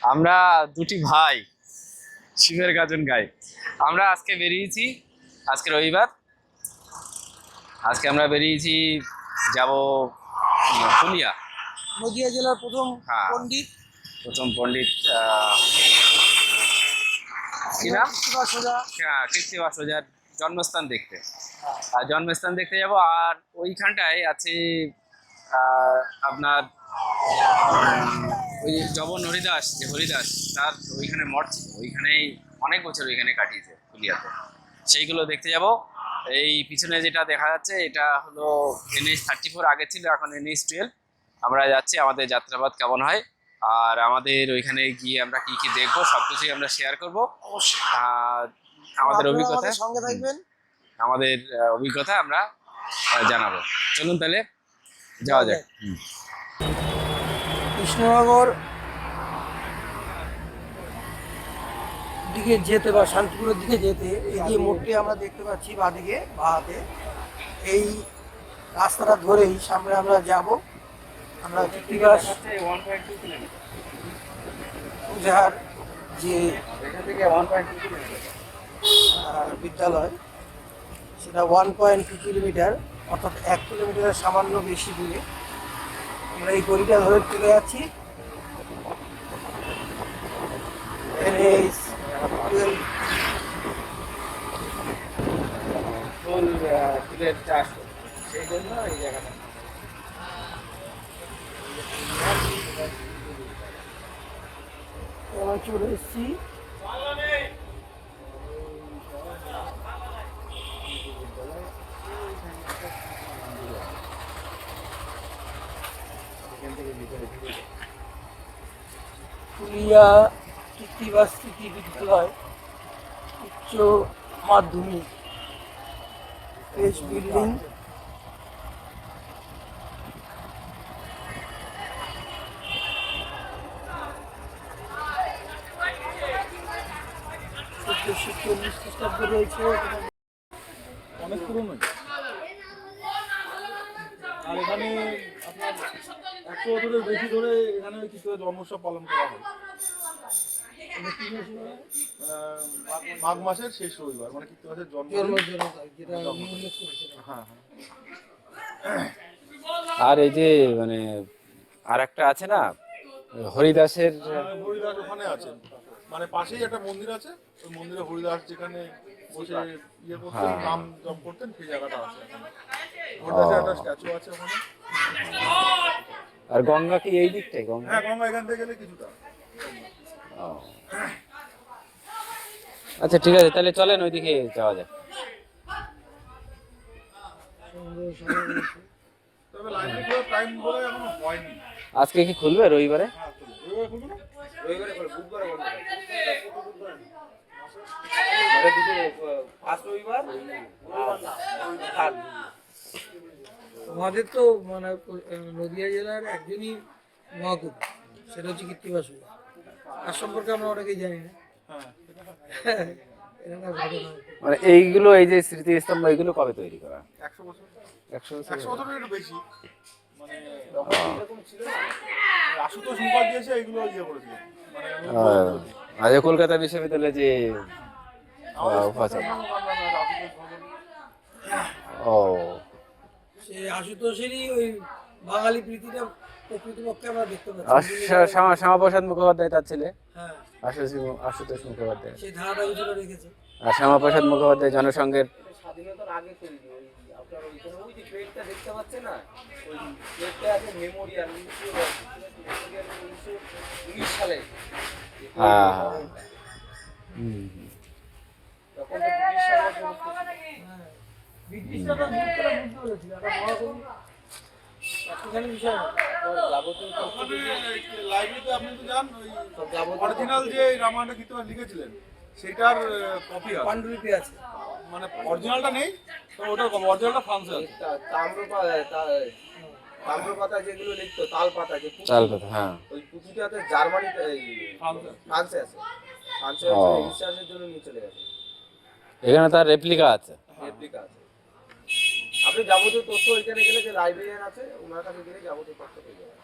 আমরা দুটি ভাই শিবের গাজন গাই। আমরা আজকে বেরিয়েছি, আজকে রবিবার, আজকে আমরা বেরিয়েছি যাব ফুলিয়া। নদিয়া জেলার প্রথম হ্যাঁ, পণ্ডিত প্রথম পণ্ডিত কি নাম? সোজা। হ্যাঁ, কৃত্তিবাস ওঝার জন্মস্থান দেখতে। আর জন্মস্থান দেখতে যাব। আর ওইখানটায় আছে আপনার ওই জবন হরিদাস, যে হরিদাস তার ওইখানে মঠ ছিল, ওইখানেই অনেক বছর ওইখানে কাটিয়েছে ফুলিয়াতে, সেইগুলো দেখতে যাব। এই পিছনে যেটা দেখা যাচ্ছে এটা হলো NH-34, আগে ছিল, এখন NH-12। আমরা যাচ্ছি, আমাদের যাত্রাপথ কেমন হয় আর আমাদের ওইখানে গিয়ে আমরা কি কি দেখবো সবকিছুই আমরা শেয়ার করবো। আর আমাদের আপনারা অভিজ্ঞতা, আমাদের সঙ্গে থাকবেন। আমাদের অভিজ্ঞতা আমরা জানাবো। চলুন তাহলে যাওয়া যাক। কৃষ্ণনগর দিকে যেতে বা শান্তিপুরের দিকে যেতে এই যে মোড়টি আমরা দেখতে পাচ্ছি বাঁদিকে বাঁহাতে, এই রাস্তাটা ধরেই সামনে আমরা যাব। আমরা কৃত্তিবাস ওঝার যে বিদ্যালয়, সেটা 1.2 কিলোমিটার, অর্থাৎ 1 কিলোমিটারের সামান্য বেশি দূরে। আমরা এই গলিটা ধরে চলে যাচ্ছি। ফুলের চাষ, সেই জন্য এই জায়গাটা। আমরা চলে এসেছি ফুলিয়া কৃত্তিবাস স্মৃতি বিদ্যালয় উচ্চ মাধ্যমিক পেজ বিল্ডিং। চল্লিশ খ্রিস্টাব্দে রয়েছে। অনেক পুরনো। আর এখানে আপনার 100 বছরের বেশি ধরে এখানে কিছু জন্মোৎসব পালন করা হয়। মাঘ মাসের শেষ রবিবার, মানে কৃত্তিবাসের জন্ম। হ্যাঁ, আর এই যে মানে আর একটা আছে না, হরিদাসের। হরিদাস ওখানে আছেন, মানে পাশেই একটা মন্দির আছে, ওই মন্দিরে হরিদাস যেখানে বসে ইয়ে করতেন, নাম জপ করতেন, সেই জায়গাটা আছে। হরিদাসের একটা স্ট্যাচু আছে ওখানে। আর গঙ্গা কি এই দিকটাই? গঙ্গা, হ্যাঁ, গঙ্গা এখান থেকে গেলে কিছুটা। আচ্ছা ঠিক আছে, তাহলে চলেন ওইদিকে যাওয়া যাক। তবে লাইব্রেরির টাইম বলে এখনো হয়নি। আজকে কি খুলবে রবিবারে? রবিবার খুলবে না? রবিবারে করে, বুধবারে বন্ধ থাকে। ফার্স্ট রবিবার আর আমাদের তো মানে নদিয়া জেলার একজনই মহাকবি, সেটা হচ্ছে কৃত্তিবাস ওঝা। তার সম্পর্কে আমরা অনেকেই জানি না। এরকম একটা ঘটনা। মানে এইগুলো, এই যে স্মৃতিস্তম্ভ, এগুলো কবে তৈরি করা? 100 বছর। 100 বছর। 100 বছরের একটু বেশি। মানে এরকম ছিল না। আশুতোষ মুখার্জি এসে এগুলো ইয়ে করেছিল। মানে আজ কলকাতা বিশ্ববিদ্যালয়ে যে উপাচার্য। ও, সে আশুতোষেরই ওই বাঙালি প্রীতিটা প্রকৃতপক্ষে আমরা দেখতে পাচ্ছি। শ্যামাপ্রসাদ মুখোপাধ্যায় তার ছেলে। হ্যাঁ, আশুতোষ মুখোপাধ্যায়। সেই ধারাটা কিছুটা রেখেছে। আর শ্যামাপ্রসাদ মুখোপাধ্যায় জনসংঘের। স্বাধীনতার আগে তৈরি, ওই আপনার ওইখানে ওই যে প্লেটটা দেখতে পাচ্ছেন না, ওই প্লেটটা আছে মেমোরিয়াল 1919 সালে। হ্যাঁ। তখন তো ব্রিটিশ সালে সমস্ত হ্যাঁ, ব্রিটিশরা তো মুহূর্তটা বুঝতে পেরেছিল, একটা মহাকবি একটুখানি বিষয় না। যাবতীয় তথ্য ওখানে লাইব্রেরিতে আপনি তো জান, ওই সব যাবতীয় অরিজিনাল যে রামায়ণটা কৃত্তিবাস লিখেছিলেন সেটার কপি আছে। পাণ্ডুলিপি আছে। মানে অরিজিনালটা নেই, তো ওটা অরিজিনালটা ফ্রান্সে আছে। তাম্রপাতা যেগুলো লিখতো, তাল পাতা, যে পুঁথি, চাল কথা, হ্যাঁ। ওই পুঁথিটাতে জার্মানিতে, এই ফ্রান্সে আছে। ফ্রান্সে ও। রিসার্চের জন্য নিয়ে চলে গেছে, এখানে তার রেপ্লিকা আছে। রেপ্লিকা আছে। আপনি যাবতীয় তথ্য ওইখানে গেলে, যে লাইব্রেরিয়ান আছে ওনার কাছে গেলে যাবতীয় তথ্য পেয়ে যাবেন।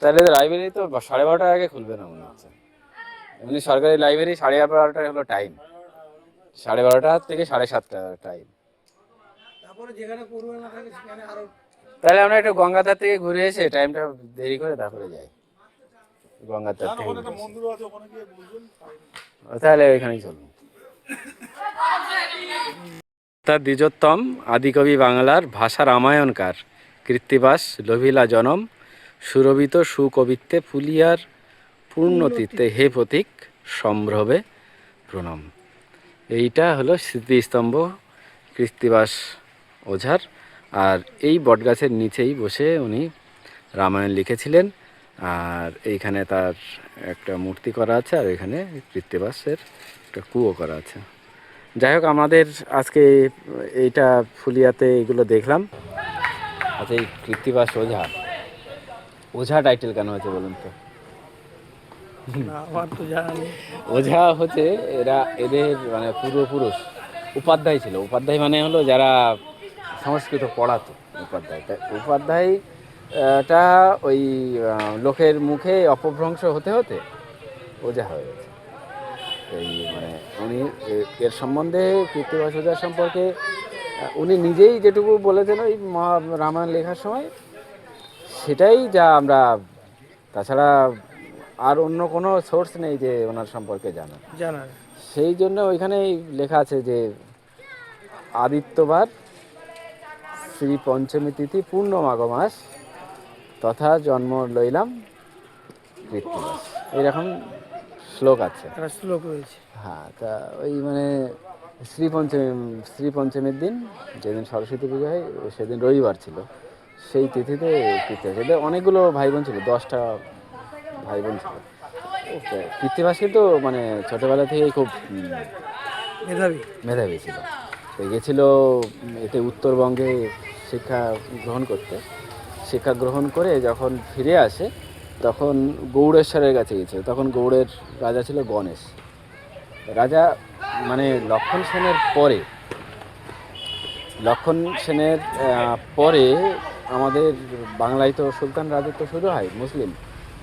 তাহলে লাইব্রেরি তো 12:30টার আগে খুলবে না মনে হচ্ছে। এমনি সরকারি লাইব্রেরি 11:30 হলো টাইম, 12:30 থেকে 7:30 টাইম। তারপরে যেখানে পড়ুয়া না থাকে সেখানে আরো তাহলে আমরা একটু গঙ্গাধার থেকে ঘুরে এসে টাইমটা দেরি করে তারপরে যাই, গঙ্গাধার থেকে ওখানে একটা ঘুরে এসে। মন্দির আছে, ওখানে গিয়ে বুঝবেন। তাহলে ওইখানেই চলুন। তার দ্বিজোত্তম আদিকবি বাংলার ভাষা রামায়ণকার কৃত্তিবাস লোভিলা জনম সুরভিত সুকবিত্বে ফুলিয়ার পূর্ণতীর্থে হে প্রতীক সম্ভ্রবে প্রণাম। এইটা হলো স্মৃতিস্তম্ভ কৃত্তিবাস ওঝার। আর এই বটগাছের নিচেই বসে উনি রামায়ণ লিখেছিলেন। আর এইখানে তার একটা মূর্তি করা আছে, আর এখানে কৃত্তিবাসের একটা কুয়ো করা আছে। যাই হোক, আমাদের আজকে এইটা ফুলিয়াতে এগুলো দেখলাম। আচ্ছা, এই কৃত্তিবাস ওঝা, ওঝা টাইটেল কেন হয়েছে বলুন তো? আমার তো জানা নেই। ওঝা হচ্ছে এদের মানে পূর্বপুরুষ উপাধ্যায় ছিল। উপাধ্যায় মানে হলো যারা সংস্কৃত পড়াতো, উপাধ্যায়। তাই উপাধ্যায়টা ওই লোকের মুখে অপভ্রংশ হতে হতে ওঝা হয়ে গেছে। এই মানে উনি এর সম্বন্ধে কৃত্তিবাস ওঝার সম্পর্কে উনি নিজেই যেটুকু বলেছেন ওই রামায়ণ লেখার সময়, সেটাই যা আমরা, তাছাড়া আর অন্য কোনো সোর্স নেই যে ওনার সম্পর্কে জানা। সেই জন্য ওইখানেই লেখা আছে যে আদিত্যবার শ্রী পঞ্চমী তিথি পূর্ণ মাঘ মাস তথা জন্ম লইলাম কৃত্তিবাস, এইরকম শ্লোক আছে, শ্লোক রয়েছে। হ্যাঁ। তা ওই মানে শ্রী পঞ্চমীর দিন, যেদিন সরস্বতী পুজো হয়, সেদিন রবিবার ছিল, সেই তিথিতে কৃত্তিবাস, এদের অনেকগুলো ভাই বোন ছিল, 10টা ভাই বোন ছিল। কৃত্তিবাস কিন্তু মানে ছোটোবেলা থেকেই খুব মেধাবী ছিল। তো গেছিল এতে উত্তরবঙ্গে শিক্ষা গ্রহণ করে যখন ফিরে আসে, তখন গৌড়েশ্বরের কাছে গেছিল। তখন গৌড়ের রাজা ছিল গণেশ রাজা, মানে লক্ষণ সেনের পরে আমাদের বাংলায় তো সুলতান রাজত্ব শুরু হয় মুসলিম,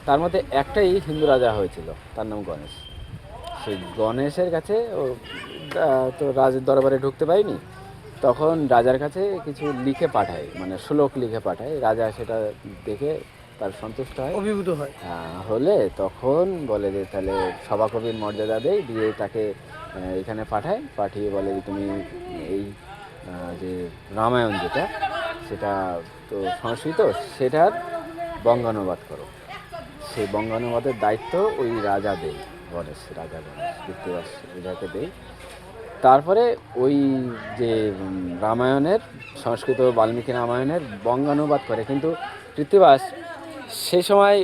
তার মধ্যে একটাই হিন্দু রাজা হয়েছিল, তার নাম গণেশ। সেই গণেশের কাছে তো রাজের দরবারে ঢুকতে পারিনি, তখন রাজার কাছে কিছু লিখে পাঠায়, মানে শ্লোক লিখে পাঠায়। রাজা সেটা দেখে তার সন্তুষ্ট হয়, অভিভূত হয়। হলে তখন বলে যে তাহলে সভাকবির মর্যাদা দিয়ে তাকে এখানে পাঠিয়ে বলে যে তুমি এই যে রামায়ণ সেটা তো সংস্কৃত, সেটার বঙ্গানুবাদ করো। সেই বঙ্গানুবাদের দায়িত্ব ওই রাজা দেয়, রাজা গণেশ কৃত্তিবাস ওঝাকে দেয়। তারপরে ওই যে রামায়ণের সংস্কৃত বাল্মীকি রামায়ণের বঙ্গানুবাদ করে। কিন্তু কৃত্তিবাস সে সময়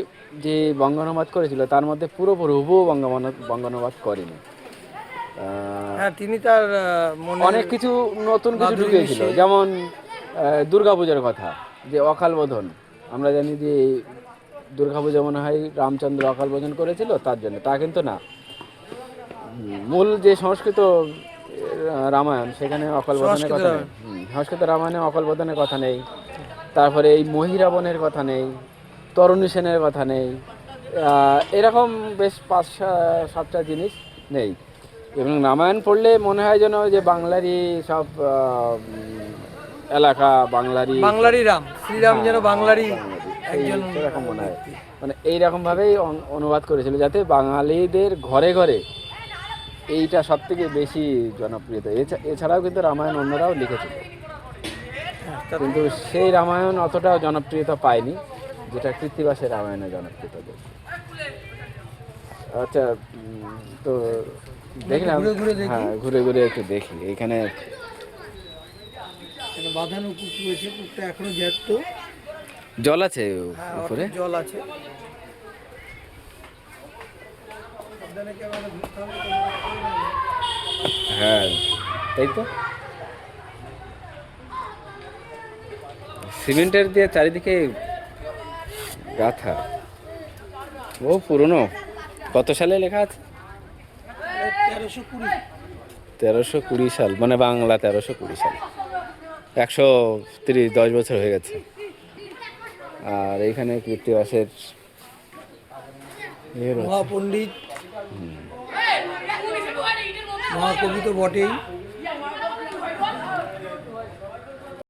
যে বঙ্গানুবাদ করেছিল তার মধ্যে পুরোপুরি হুবহু বঙ্গানুবাদ করেনি। তিনি তার অনেক কিছু নতুন কিছু ঢুকিয়েছিল, যেমন দুর্গাপূজার কথা, যে অকাল বোধন। আমরা জানি যে দুর্গাপূজা মনে হয় রামচন্দ্র অকাল বোধন করেছিল, তার জন্য। তা কিন্তু না, মূল যে সংস্কৃত রামায়ণ সেখানে অকাল বোধনের কথা নেই। সংস্কৃত রামায়ণে অকাল বোধনের কথা নেই। তারপরে এই মহিরাবণের কথা নেই, তরুণী সেনের কথা নেই, এরকম বেশ 5-7টা জিনিস নেই। এবং রামায়ণ পড়লে মনে হয় যেন যে বাংলারই সব এলাকা, বাংলারই রাম, শ্রীরাম যেন বাংলারই একজন, এরকম মনে হয়। মানে এইরকমভাবেই অনুবাদ করেছিল, যাতে বাঙালিদের ঘরে ঘরে এইটা সব থেকে বেশি জনপ্রিয়তা। এছাড়াও কিন্তু রামায়ণ অন্যরাও লিখেছিল, কিন্তু সেই রামায়ণ অতটাও জনপ্রিয়তা পায়নি যেটা কৃত্তিবাসের রামায়ণে জনপ্রিয়তা পেয়েছে। আচ্ছা, তো দেখলাম, হ্যাঁ, ঘুরে ঘুরে একটু দেখি। এখানে বাঁধানো পুকুর রয়েছে, পুকুরটা এখনো জ্যান্ত, জল আছে উপরে, জল আছে। হ্যাঁ, তাই তো। সিমেন্টের দিয়ে চারিদিকে গাথা, ও পুরনো। কত সালে লেখা আছে? 1320 সাল, মানে বাংলা 1320 সাল, 130-10 বছর হয়ে গেছে। আর এইখানে কৃত্তিবাসের মহাপণ্ডিত মহাকবি তো বটেই।